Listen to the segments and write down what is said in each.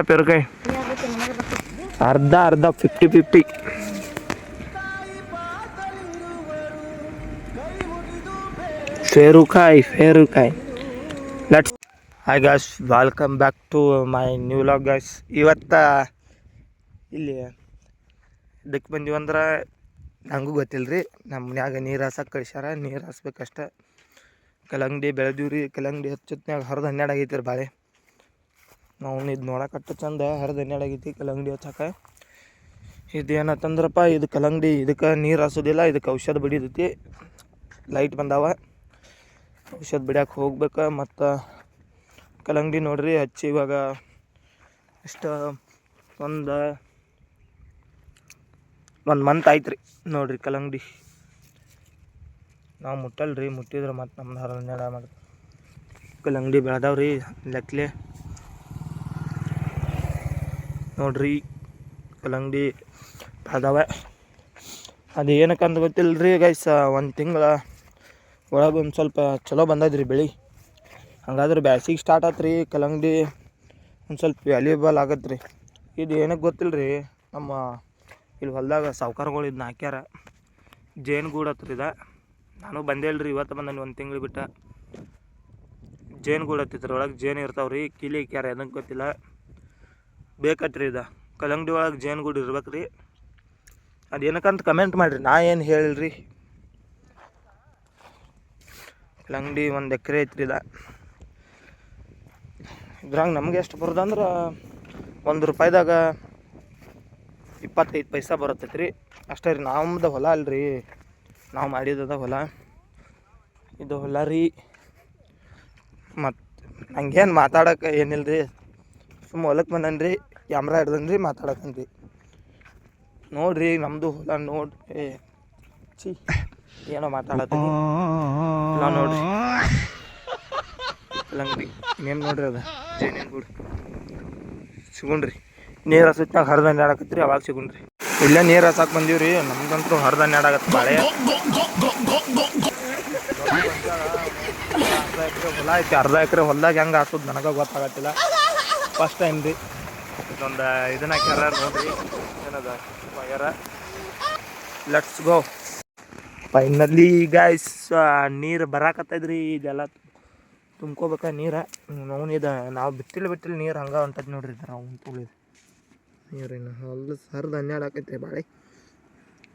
ಪೇರುಕಾಯಿ ಅರ್ಧ ಅರ್ಧ 50-50. ಫೇರುಕಾಯಿ let's hi guys, welcome back to my new vlog guys. ಇವತ್ತು ಇಲ್ಲಿ ಇದಕ್ಕೆ ಬಂದೀವಂದ್ರೆ ನನಗೂ ಗೊತ್ತಿಲ್ಲ ರೀ. ನಮ್ಮ ಮನ್ಯಾಗ ನೀರು ಹಾಸಕ್ಕೆ ಕಳಿಸ್ಯಾರ, ನೀರು ಹಾಸ್ಬೇಕಷ್ಟ. ಕಲ್ಲಂಗಡಿ ಬೆಳೆದೀವಿ ರೀ. ಕಲ್ಲಂಗಡಿ ಹಚ್ಚತ್ನಾಗ 12 ಆಗೈತಿ ರೀ ಬಾಳೆ. ನಾವು ಇದು ನೋಡಕಟ್ಟು ಚಂದ 12 ಆಗೈತಿ ಕಲ್ಲಂಗಡಿ ಹಚ್ಚಕ್ಕೆ. ಇದು ಏನತ್ತಂದ್ರಪ್ಪ, ಇದು ಕಲ್ಲಂಗಡಿ ಇದಕ್ಕೆ ನೀರು ಹಾಸೋದಿಲ್ಲ, ಇದಕ್ಕೆ ಔಷಧ ಬಡಿದೈತಿ. ಲೈಟ್ ಬಂದಾವ, ಔಷಧ ಬಿಡಕ್ಕೆ ಹೋಗ್ಬೇಕು. ಮತ್ತು ಕಲ್ಲಂಗಡಿ ನೋಡ್ರಿ ಹಚ್ಚಿ ಇವಾಗ ಇಷ್ಟು ಒಂದು ಮಂತ್ ಆಯ್ತು ರೀ ನೋಡ್ರಿ. ಕಲ್ಲಂಗಡಿ ನಾವು ಮುಟ್ಟಲ್ರಿ, ಮುಟ್ಟಿದ್ರೆ ಮತ್ತು ನಮ್ದು 12 ಮಾಡಿ ಕಲ್ಲಂಗಡಿ ಬೆಳೆದಾವ್ರಿ ಲೆಕ್ಕಲೆ ನೋಡ್ರಿ. ಕಲ್ಲಂಗಡಿ ಬೆಳೆದಾವ. ಅದು ಏನಕ್ಕಂತ ಗೊತ್ತಿಲ್ಲ ರೀ ಗೈಸ್. ಒಂದು ತಿಂಗಳ ಒಳಗೆ ಒಂದು ಸ್ವಲ್ಪ ಚಲೋ ಬಂದದ್ರಿ ಬೆಳೆ. ಹಂಗಾದ್ರೆ ಬ್ಯಾಸಿಗೆ ಸ್ಟಾರ್ಟ್ ಆಯ್ತು ರೀ, ಕಲ್ಲಂಗಡಿ ಒಂದು ಸ್ವಲ್ಪ ವ್ಯಾಲ್ಯೂಬಲ್ ಆಗತ್ತೆ ರೀ. ಇದು ಏನಕ್ಕೆ ಗೊತ್ತಿಲ್ಲ ರೀ, ನಮ್ಮ ಇಲ್ಲಿ ಹೊಲದಾಗ ಸಾವ್ಕಾರಗಳು ಇದನ್ನ ಹಾಕ್ಯಾರ. ಜೇನುಗೂಡು ಹತ್ರ ಇದೆ. ನಾನು ಬಂದೇ ಇಲ್ರಿ, ಇವತ್ತು ಬಂದನು ಒಂದು ತಿಂಗಳು ಬಿಟ್ಟು. ಜೇನುಗೂಡು ಹತ್ತಿತ್ರ ಒಳಗೆ ಜೇನು ಇರ್ತಾವೆ ರೀ. ಕೀಲಿ ಹಾಕ್ಯಾರ, ಅದಕ್ಕೆ ಗೊತ್ತಿಲ್ಲ. ಬೇಕತ್ರಿ ಇದು ಕಲ್ಲಂಗಡಿ ಒಳಗೆ ಜೇನುಗೂಡು ಇರ್ಬೇಕು ರೀ. ಅದು ಏನಕ್ಕಂತ ಕಮೆಂಟ್ ಮಾಡಿರಿ, ನಾ ಏನು ಹೇಳಿಲ್ರಿ. ಕಲ್ಲಂಗಡಿ 1 ಎಕರೆ ಐತ್ರಿ ಇದು. ಇದ್ರಾಗ ನಮ್ಗೆ ಎಷ್ಟು ಬರೋದಂದ್ರೆ ₹1 25 ಪೈಸೆ ಬರುತ್ತೈತೆ ರೀ ಅಷ್ಟೇ ರೀ. ನಮ್ದು ಹೊಲ ಅಲ್ರಿ, ನಾವು ಮಾಡಿದ್ದದ ಹೊಲ. ಇದು ಹೊಲ ರೀ. ಮತ್ತು ಹಂಗೇನು ಮಾತಾಡೋಕೆ ಏನಿಲ್ಲ ರೀ, ಸುಮ್ಮ ಹೊಲಕ್ಕೆ ಬಂದನ್ ರೀ, ಕ್ಯಾಮ್ರಾ ಹಿಡ್ದನ್ ರೀ, ಮಾತಾಡಕನ್ ರೀ. ನೋಡ್ರಿ ನಮ್ಮದು ಹೊಲ ನೋಡ್ರಿ. ಏನೋ ಮಾತಾಡತ್ತೀನಿ ಹೊಲ ನೋಡ್ರಿ. ಕಲ್ಲಂಗಡಿ ಇನ್ನೇನು ನೋಡ್ರಿ, ಅದು ಜೇನಿನ ಗೂಡು ಸಿಗುಣ್ರಿ. ನೀರು ಹಸತ್ನಾಗ 12 ಆಡಕತ್ರಿ, ಅವಾಗ ಸಿಗುಣ್ರಿ. ಇಲ್ಲೇ ನೀರು ಹಸಕ್ಕೆ ಬಂದೀವಿ ರೀ. ನಮ್ಗಂತೂ 12 ಆಗತ್ತೆ ಬಾಳೆ. ಹೊಲ ಐತಿ, 1/2 ಎಕರೆ ಹೊಲ್ದಾಗ ಹೆಂಗೆ ಹಾಕೋದು ನನಗೆ ಗೊತ್ತಾಗತ್ತಿಲ್ಲ. ಫಸ್ಟ್ ಟೈಮ್ ರೀ. ಇದೊಂದು ಇದನ್ನ ಹಾಕ್ಯಾರ ನೋಡ್ರಿ, ಏನದ ವಯರ. Let's go. ಫೈನಲಿ ಗೈಸ್ ನೀರು ಬರಾಕತ್ತೈದ್ರಿ. ಇದೆಲ್ಲ ತುಂಬ್ಕೋಬೇಕ ನೀರು. ನೋವು ಇದು ನಾವು ಬಿಟ್ಟಿಲ್ಲ ನೀರು ಹಂಗೆ ಹೊಂಟೈತಿ ನೋಡ್ರಿ. ನಾವು ತುಳಿದು ನೀರಿನ ಹೊಲ್ದು 12 ಆಕೈತೆ ಬಾಳೆ.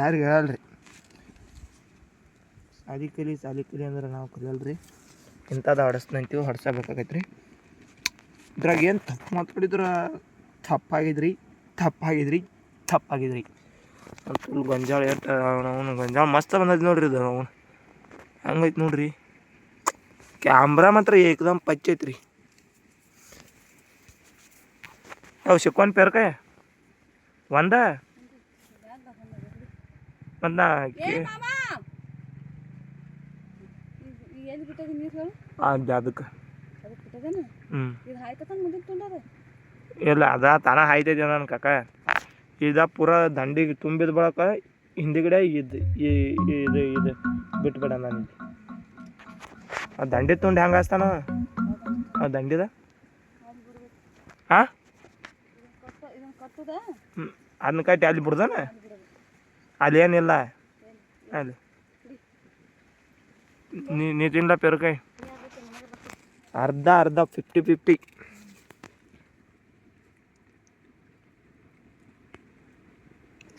ಯಾರಿಗೆ ಹೇಳಲ್ರಿ, ಸಾಲಿ ಕಲಿ ಅಂದ್ರೆ ನಾವು ಕಲಿಯಲ್ರಿ. ಇಂಥದ್ದು ಹೊಡೆಸ್ನಂತೀವಿ, ಹೊಡ್ಸಬೇಕಾಗೈತ್ರಿ. ಇದ್ರಾಗ ಏನು ತಪ್ಪು ಮಾತಾಡಿದ್ರೆ ತಪ್ಪಾಗಿದ್ರಿ. ಫುಲ್ ಗೊಂಜಾಳ ಎಷ್ಟು ಅವನು ಗೊಂಜಾಳ ಮಸ್ತ್ ಬಂದೈತಿ ನೋಡ್ರಿ. ಇದು ನಾವು ಹಂಗೈತಿ ನೋಡ್ರಿ. ಕ್ಯಾಮ್ರಾ ಮಾತ್ರ ಏಕದಮ್ ಪಚ್ಚೈತ್ರಿ. ಅವು ಸಿಕ್ಕೊಂದು ಪೇರ್ಕಾಯಿ ಒಂದ ಮತ್ತು ಅದಕ್ಕೆ ಇಲ್ಲ ಅದ ತಾನ ಹಾಯ್ತೈತಿ ನನ್ನ ಕಾಕ. ಇದು ಪೂರ ದಂಡಿಗೆ ತುಂಬಿದ ಬಳಕ ಹಿಂದಿಗಡೆ ಇದು ಬಿಟ್ಬಿಡ. ನಾನು ಆ ದಂಡಿ ತುಂಡು ಹೆಂಗೆ ಹಾಸ್ತಾನ ಆ ದಂಡಿದ? ಹಾಂ ಅದನ್ನ ಕಟ್ಟಿ ಅಲ್ಲಿ ಬಿಡ್ದಾನ. ಅಲ್ಲಿ ಏನಿಲ್ಲ ಅಲ್ಲಿ. ನೀ ತಿನ್ಲ ಪೇರುಕಾಯಿ ಅರ್ಧ 50-50.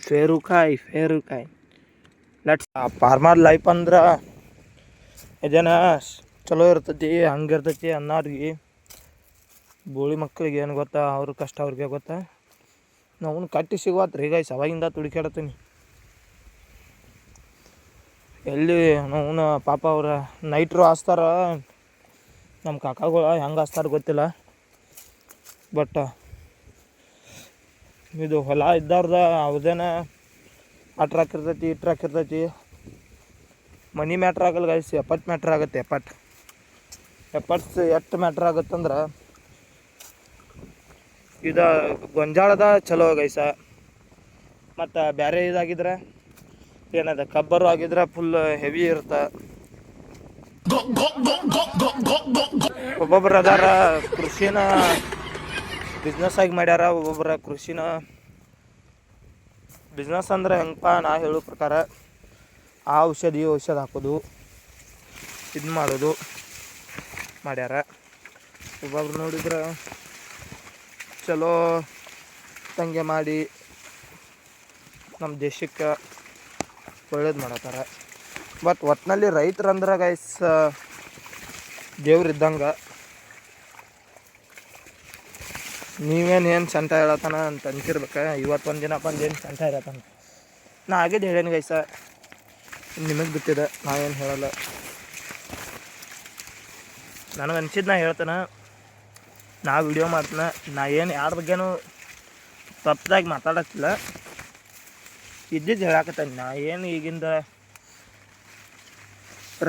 ಫೇರುಕಾಯಿ ಲೆಟ್ಸ್. ಫಾರ್ಮರ್ ಲೈಫ್ ಅಂದ್ರೆ ಇದೇನ ಚಲೋ ಇರ್ತೈತಿ, ಹಂಗಿರ್ತೈತಿ ಅನ್ನೋರಿಗೆ. ಬೋಳಿ ಮಕ್ಕಳಿಗೆ ಏನು ಗೊತ್ತಾ, ಅವ್ರ ಕಷ್ಟ ಅವ್ರಿಗೆ ಗೊತ್ತಾ. ನಾವು ಕಟ್ಟಿ ಸಿಗುವತ್ರಿ ಗೈಸ್. ಅವಾಗಿಂದ ತುಡುಕಾಡತ್ತೀನಿ. ಎಲ್ಲಿ ನಾವು ಪಾಪ ಅವ್ರ ನೈಟ್ರು ಹಾಸ್ತಾರ. ನಮ್ಮ ಕಾಕಾಗಳು ಹೆಂಗೆ ಹಾಸ್ತಾರ ಗೊತ್ತಿಲ್ಲ. ಬಟ್ ಇದು ಹೊಲ ಇದ್ದಾರ್ದ ಅವ್ರದೇನ ಅಟ್ರಾಕ್ ಇರ್ತೈತಿ. ಮನಿ ಮ್ಯಾಟ್ರ್ ಆಗಲ್ಲ ಗೈಸ್, ಎಪ್ಪತ್ತು ಮ್ಯಾಟ್ರ್ ಆಗುತ್ತೆ. ಎಪ್ಪತ್ತು ಎಷ್ಟು ಮ್ಯಾಟ್ರ್ ಆಗುತ್ತಂದ್ರೆ ಇದು ಗೊಂಜಾಳದ ಚಲೋ ಗೈಸ. ಮತ್ತು ಬೇರೆ ಇದಾಗಿದ್ರೆ ಏನದ ಕಬ್ಬರು ಆಗಿದ್ರೆ ಫುಲ್ ಹೆವಿ ಇರುತ್ತೆ. ಒಬ್ಬೊಬ್ರು ಅದಾರ ಕೃಷಿನ ಬಿಸ್ನೆಸ್ ಆಗಿ ಮಾಡ್ಯಾರ. ಒಬ್ಬೊಬ್ಬರ ಕೃಷಿನ ಬಿಸ್ನೆಸ್ ಅಂದ್ರೆ ಹೆಂಗಪ್ಪ, ನಾ ಹೇಳೋ ಪ್ರಕಾರ ಆ ಔಷಧಿ ಹಾಕೋದು, ಇದು ಮಾಡೋದು ಮಾಡ್ಯಾರ. ಒಬ್ಬೊಬ್ರು ನೋಡಿದ್ರೆ ಚಲೋ ತಂಗೆ ಮಾಡಿ ನಮ್ಮ ದೇಶಕ್ಕೆ ಒಳ್ಳೇದು ಮಾಡತ್ತಾರ. ಬಟ್ ಒಟ್ಟಿನಲ್ಲಿ ರೈತರಂದ್ರೆ ಗೈಸ್ ದೇವ್ರಿದ್ದಂಗೆ. ನೀವೇನು ಸಂಟ ಹೇಳತ್ತಾನ ಅಂತ ಅನ್ಸಿರ್ಬೇಕು. ಇವತ್ತೊಂದು ದಿನ ಬಂದೇನು ಸಂಟ ಹೇಳತ್ತಾನ. ನಾ ಆಗಿದ್ದು ಹೇಳೇನು ಗೈಸ, ನಿಮಗೆ ಬಿಟ್ಟಿದೆ, ನಾವೇನು ಹೇಳಲ್ಲ. ನನಗೆ ಅನ್ಸಿದ್ದು ನಾ ಹೇಳ್ತಾನೆ, ನಾ ವಿಡಿಯೋ ಮಾಡ್ತಾನೆ. ನಾ ಏನು ಯಾರ ಬಗ್ಗೆನೂ ತಪ್ಪದಾಗಿ ಮಾತಾಡತ್ತಿಲ್ಲ, ಇದ್ದಿದ್ದು ಹೇಳಾಕತ್ತಾನೆ. ನಾ ಏನು ಈಗಿಂದ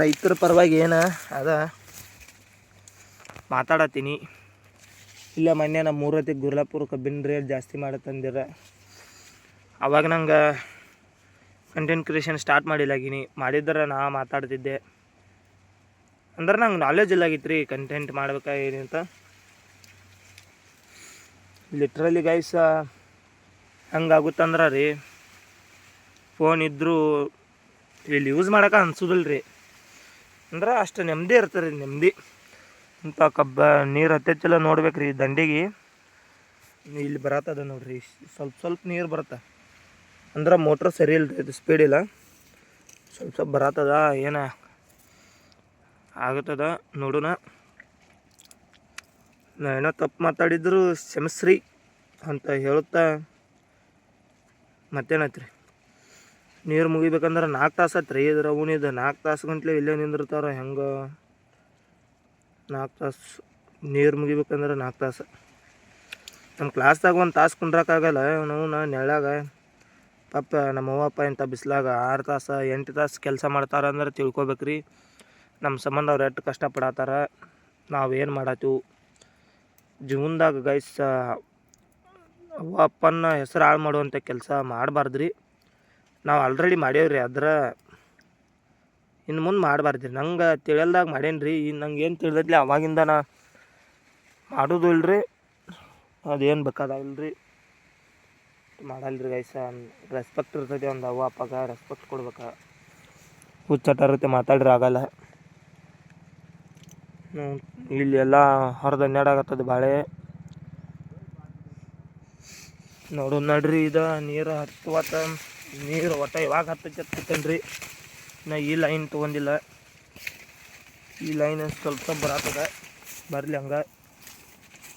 ರೈತರ ಪರವಾಗಿ ಏನು ಅದ ಮಾತಾಡತ್ತೀನಿ. ಇಲ್ಲ ಮೊನ್ನೆ ನಮ್ಮ ಮೂರತಿ ಗುರ್ಲಾಪುರ ಕಬ್ಬಿನ ರೇಟ್ ಜಾಸ್ತಿ ಮಾಡತ್ತಂದಿರ, ಅವಾಗ ನಂಗೆ ಕಂಟೆಂಟ್ ಕ್ರಿಯೇಷನ್ ಸ್ಟಾರ್ಟ್ ಮಾಡಿದ್ರೆ ನಾ ಮಾತಾಡ್ತಿದ್ದೆ. ಅಂದ್ರೆ ನಂಗೆ ನಾಲೆಜ್ ಇಲ್ಲಾಗಿತ್ತು ರೀ ಕಂಟೆಂಟ್ ಮಾಡ್ಬೇಕಾ ಏನಂತ. ಲಿಟ್ರಲಿ ಗೈಸ್ ಹಂಗಾಗುತ್ತಂದ್ರೆ ರೀ, ಫೋನ್ ಇದ್ದರೂ ಇಲ್ಲಿ ಯೂಸ್ ಮಾಡೋಕೆ ಅನ್ಸೋದಿಲ್ಲ ರೀ. ಅಂದ್ರೆ ಅಷ್ಟು ನೆಮ್ಮದಿ ಇರ್ತಾರೆ ರೀ, ನೆಮ್ಮದಿ. ಇಂಥ ನೀರು ಹತ್ತೆಚ್ಚಲ ನೋಡ್ಬೇಕು ರೀ ದಂಡಿಗೆ. ಇಲ್ಲಿ ಬರತ್ತದ ನೋಡ್ರಿ, ಸ್ವಲ್ಪ ನೀರು ಬರುತ್ತೆ. ಅಂದ್ರೆ ಮೋಟ್ರ್ ಸರಿ ಇಲ್ಲ ರೀ, ಇದು ಸ್ಪೀಡ್ ಇಲ್ಲ, ಸ್ವಲ್ಪ ಬರತ್ತದ. ಏನು ಆಗುತ್ತದ ನೋಡೋಣ. ನಾ ಏನೋ ತಪ್ಪು ಮಾತಾಡಿದ್ರು ಕ್ಷಮಿಸ್ರಿ ಅಂತ ಹೇಳುತ್ತಾ ಮತ್ತೇನೈತ್ರಿ. ನೀರು ಮುಗಿಬೇಕಂದ್ರೆ 4 ತಾಸು ಆತ್ರಿ. ಇದ್ರ ಉಣಿದು 4 ತಾಸು ಗಂಟ್ಲೆ ಇಲ್ಲೇ ನಿಂದಿರ್ತಾರ. ಹೆಂಗೆ 4 ತಾಸು ನೀರು ಮುಗಿಬೇಕಂದ್ರೆ 4 ತಾಸು. ನಮ್ಮ ಕ್ಲಾಸ್ದಾಗ 1 ತಾಸು ಕುಂದ್ರಕ್ಕಾಗಲ್ಲ. ನಾವು ನೆಳ್ಳಾಗ ಪಾಪ ನಮ್ಮ ಅವ್ವಪ್ಪ ಇಂಥ ಬಿಸಿಲಾಗ 6 ತಾಸು 8 ತಾಸು ಕೆಲಸ ಮಾಡ್ತಾರ ಅಂದ್ರೆ ತಿಳ್ಕೊಬೇಕ್ರಿ ನಮ್ಮ ಸಂಬಂಧ ಅವ್ರು ಎಷ್ಟು ಕಷ್ಟಪಡತ್ತಾರ, ನಾವೇನು ಮಾಡತ್ತೀವಿ ಜೀವನದಾಗ ಗೈಸ್. ಅವ್ವ ಅಪ್ಪನ ಹೆಸರು ಹಾಳು ಮಾಡುವಂಥ ಕೆಲಸ ಮಾಡಬಾರ್ದು ರೀ. ನಾವು ಆಲ್ರೆಡಿ ಮಾಡೇವ್ರಿ, ಅದ್ರ ಇನ್ನು ಮುಂದೆ ಮಾಡಬಾರ್ದು ರೀ. ನಂಗೆ ತಿಳಿಯಲ್ದಾಗ ಮಾಡೇನಿ ರೀ. ನಂಗೆ ಏನು ತಿಳಿದೈತಿ ಅವಾಗಿಂದ ನಾ ಮಾಡೋದು ಇಲ್ರಿ. ಅದೇನು ಬೇಕಾದಾಗಿಲ್ಲ ರೀ, ಮಾಡಲ್ರಿ ಗೈಸ. ರೆಸ್ಪೆಕ್ಟ್ ಇರ್ತೈತಿ, ಒಂದು ಅವ್ವ ಅಪ್ಪಗೆ ರೆಸ್ಪೆಕ್ಟ್ ಕೊಡ್ಬೇಕು. ಹುಚ್ಚಾಟ ಇರುತ್ತೆ, ಮಾತಾಡ್ರಿ ಆಗಲ್ಲ. ಇಲ್ಲಿ ಎಲ್ಲ ಹೊರದು ಹನ್ನೆರಡಾಗತ್ತದ ಬಾಳೆ ನೋಡು ನಡ್ರಿ. ಇದು ನೀರು ಹತ್ತುವತ್ತ, ನೀರು ಒಟ್ಟು ಇವಾಗ ಹತ್ತೈತೇನ್ರಿ. ನಾ ಈ ಲೈನ್ ತೊಗೊಂಡಿಲ್ಲ, ಈ ಲೈನ್ ಸ್ವಲ್ಪ ಬರತ್ತದ, ಬರಲಿ ಹಂಗೆ.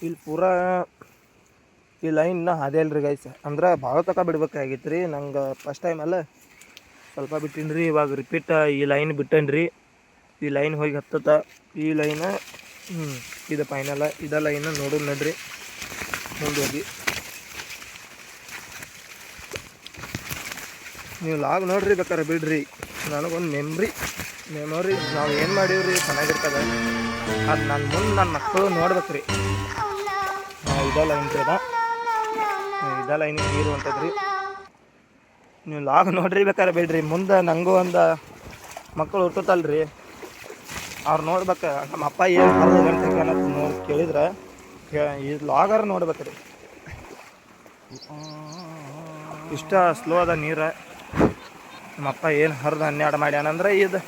ಇಲ್ಲಿ ಪೂರಾ ಈ ಲೈನ್ ಇನ್ನೂ ಹಾದೇ ಇಲ್ರಿ ಗೈಸ್. ಅಂದ್ರೆ ಭಾಳ ತಕ ಬಿಡ್ಬೇಕಾಗಿತ್ತು ರೀ. ನಂಗೆ ಫಸ್ಟ್ ಟೈಮ್ ಅಲ್ಲ ಸ್ವಲ್ಪ ಬಿಟ್ಟಿನಿ ರೀ. ಇವಾಗ ರಿಪೀಟ್ ಈ ಲೈನ್ ಬಿಟ್ಟೇನಿ ರೀ. ಈ ಲೈನ್ ಹೋಗಿ ಹತ್ತತ್ತ, ಈ ಲೈನ ಇದು ಫೈನಲ್ಲ. ಇದ ಲೈನ ನೋಡು ನಡ್ರಿ ಮುಂದೆ ಹೋಗಿ. ನೀವು ಲಾಗ್ ನೋಡ್ರಿ, ಬೇಕಾರೆ ಬಿಡ್ರಿ. ನನಗೊಂದು ಮೆಮೊರಿ ನಾವು ಏನು ಮಾಡೀವ್ರಿ ಚೆನ್ನಾಗಿರ್ತದೆ. ಅದು ನನ್ನ ಮುಂದೆ ನನ್ನ ಮಕ್ಕಳು ನೋಡ್ಬೇಕ್ರಿ. ಇದ ಲೈನ್ ರೀ, ಇದ ಲೈನಿಗೆ ನೀರು ಅಂತದ್ರಿ. ನೀವು ಲಾಗ್ ನೋಡ್ರಿ, ಬೇಕಾರೆ ಬಿಡ್ರಿ. ಮುಂದೆ ನನಗೂ ಒಂದು ಮಕ್ಕಳು ಹುಟ್ಟುತ್ತಲ್ರಿ, ಅವ್ರು ನೋಡ್ಬೇಕು. ನಮ್ಮ ಅಪ್ಪ ಏನು 10 ಗಂಟೆಗೆ ಅನ್ನೋದು ನೋಡಿ ಕೇಳಿದ್ರೆ ಈ ಲಾಗರ್ ನೋಡ್ಬೇಕ್ರಿ. ಇಷ್ಟ ಸ್ಲೋ ಅದ ನೀರು. ನಮ್ಮಪ್ಪ ಏನು 12 ಮಾಡ್ಯಾನಂದ್ರೆ ಇದು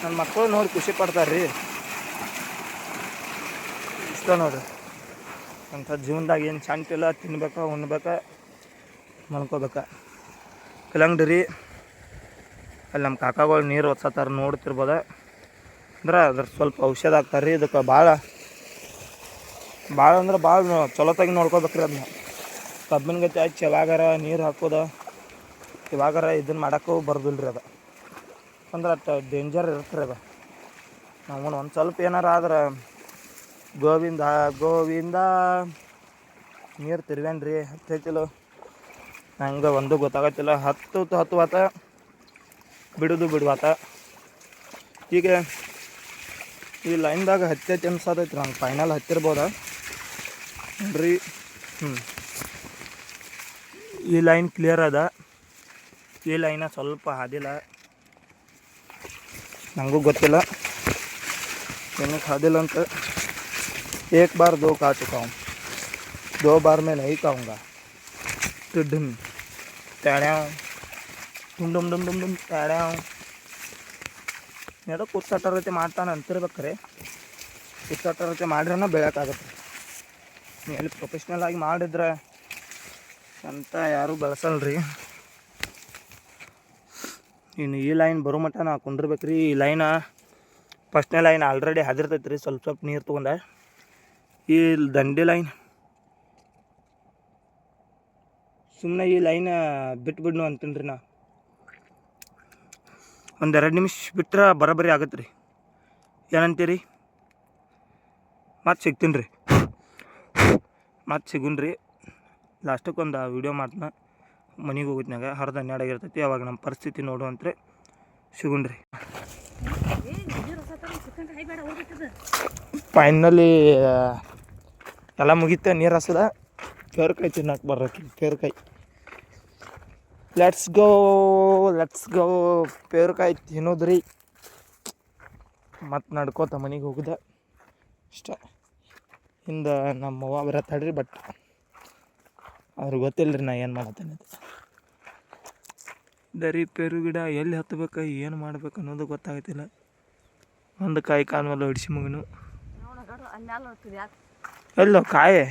ನನ್ನ ಮಕ್ಕಳು ನೋಡಿ ಖುಷಿ ಪಡ್ತಾರೆ ರೀ. ಇಷ್ಟ ನೋಡ್ರಿ. ಅಂಥ ಜೀವನದಾಗ ಏನು ಶಾಂತಿಲ್ಲ, ತಿನ್ಬೇಕು, ಉಣ್ಬೇಕು, ಮಲ್ಕೋಬೇಕು. ಕಲಂಗಡಿ ರೀ, ಅಲ್ಲಿ ನಮ್ಮ ಕಾಕಾಗಳು ನೀರು ಒತ್ಸತ್ತಾರ ನೋಡ್ತಿರ್ಬೋದು. ಅಂದ್ರೆ ಅದ್ರ ಸ್ವಲ್ಪ ಔಷಧ ಹಾಕ್ತಾರೆ ರೀ. ಇದಕ್ಕೆ ಭಾಳ ಅಂದ್ರೆ ಭಾಳ ಚಲೋತಾಗಿ ನೋಡ್ಕೋಬೇಕ್ರಿ ಅದನ್ನ. ಕಬ್ಬಿನ ಗತಿ ಹಚ್ಚಿ ಯಾವಾಗಾರ ನೀರು ಹಾಕೋದು, ಇವಾಗಾರ ಇದನ್ನು ಮಾಡೋಕ್ಕೂ ಬರ್ದಿಲ್ಲ ರೀ. ಅದು ಅಂದ್ರೆ ಅಷ್ಟು ಡೇಂಜರ್ ಇರುತ್ತೆ ರೀ ಅದು. ನಾವು ಒಂದು ಸ್ವಲ್ಪ ಏನಾರ ಆದ್ರೆ ಗೋವಿಂದ ನೀರು ತಿರ್ವೇನು ರೀ. ಹತ್ತೈತಿಲ್ಲ ನಂಗೆ ಒಂದು ಗೊತ್ತಾಗತ್ತಿಲ್ಲ. ಹತ್ತುವಾತ ಬಿಡುವಾತ. ಈಗ ಈ ಲೈನ್ದಾಗ ಹತ್ತೈತಿ ಅನ್ಸತೈತಿ ನಂಗೆ. ಫೈನಲ್ ಹತ್ತಿರ್ಬೋದ ನೋಡ್ರಿ. ಈ ಲೈನ್ ಕ್ಲಿಯರ್ ಅದ, ಈ ಲೈನ ಸ್ವಲ್ಪ ಹಾದಿಲ್ಲ. ನನಗೂ ಗೊತ್ತಿಲ್ಲ ಏನಕ್ಕೆ ಹಾದಿಲ್ಲ ಅಂತ. ಏಕ್ ಬಾರ್ ದೋ ಕಾ ಚುಕಾ ಹೂಂ. 2 बार में नहीं खाऊंगा टिड्डन तैड्याव ಡುಮ್ ಡುಮ್ ಡುಮ್ ಡುಮ್ ಡುಮ್ ತಡ್ಯಾವ್ ಏನೋ ಕುತ್ತಾಟರತೆ ಮಾಡ್ತಾನೆ ಅಂತಿರ್ಬೇಕ್ರೆ ಕುತ್ತಾಟರತೆ ಮಾಡ್ರೆ ಬೆಳೆಯೋಕ್ಕಾಗತ್ತೆ. ನೀವು ಎಲ್ಲಿ ಪ್ರೊಫೆಷ್ನಲ್ ಆಗಿ ಮಾಡಿದ್ರೆ ಅಂತ ಯಾರೂ ಬೆಳೆಸಲ್ರಿ. ಇನ್ನು ಈ ಲೈನ್ ಬರೋ ಮಟ್ಟ ನಾ ಕುಂಡಿರ್ಬೇಕ್ರಿ. ಈ ಲೈನ ಫಸ್ಟ್ನೇ ಲೈನ್ ಆಲ್ರೆಡಿ ಹದಿರ್ತೈತೆ ರೀ, ಸ್ವಲ್ಪ ಸ್ವಲ್ಪ ನೀರು ತೊಗೊಂಡೆ. ಈ ದಂಡಿ ಲೈನ್ ಸುಮ್ಮನೆ ಈ ಲೈನ್ ಬಿಟ್ಬಿಡ್ನು ಅಂತೀನಿ ರೀ. ನಾ 1-2 ನಿಮಿಷ ಬಿಟ್ರೆ ಬರೋಬ್ಬರಿ ಆಗತ್ತೆ ರೀ. ಏನಂತೀರಿ? ಮತ್ತೆ ಸಿಗ್ತೀನಿ ರೀ, ಮತ್ತೆ ಸಿಗುನ್ ರೀ. ಲಾಸ್ಟಕ್ಕೆ ಒಂದು ವೀಡಿಯೋ ಮಾಡ್ತಾನೆ ಮನೆಗೆ ಹೋಗಿದ್ನಾಗ 10-12 ಆಗಿರ್ತೈತಿ. ಅವಾಗ ನಮ್ಮ ಪರಿಸ್ಥಿತಿ ನೋಡುವಂತ್ರೆ ಸಿಗುನ್ ರೀ. ಫೈನಲಿ ಎಲ್ಲ ಮುಗಿತ. ನೀರು ಹಸದ ಪೇರ್ಕಾಯಿ ತಿನ್ನಕ್ಕೆ ಬರ್ರಕ್ಕೆ ಪೇರ್ಕಾಯಿ. Let's go ಪೇರ್ಕಾಯಿ ತಿನ್ನೋದ್ರಿ. ಮತ್ತು ನಡ್ಕೋತ ಮನೆಗೆ ಹೋಗುದ ಇಷ್ಟ. ಹಿಂದೆ ನಮ್ಮ ಅವ್ವ ಬರತ್ತಾಳ್ರಿ, ಬಟ್ ಅವ್ರಿಗೆ ಗೊತ್ತಿಲ್ಲ ರೀ ನಾ ಏನು ಮಾಡತ್ತೇನೆ. ದರಿ ಪೇರು ಗಿಡ ಎಲ್ಲಿ ಹತ್ತಬೇಕು ಏನು ಮಾಡ್ಬೇಕು ಅನ್ನೋದು ಗೊತ್ತಾಗತ್ತಿಲ್ಲ. ಒಂದು ಕಾಯಿ ಕಾಲ ಮೇಲೆ ಹೊಡಿಸಿ ಮಗನು ಎಲ್ಲೋ ಕಾಯಿ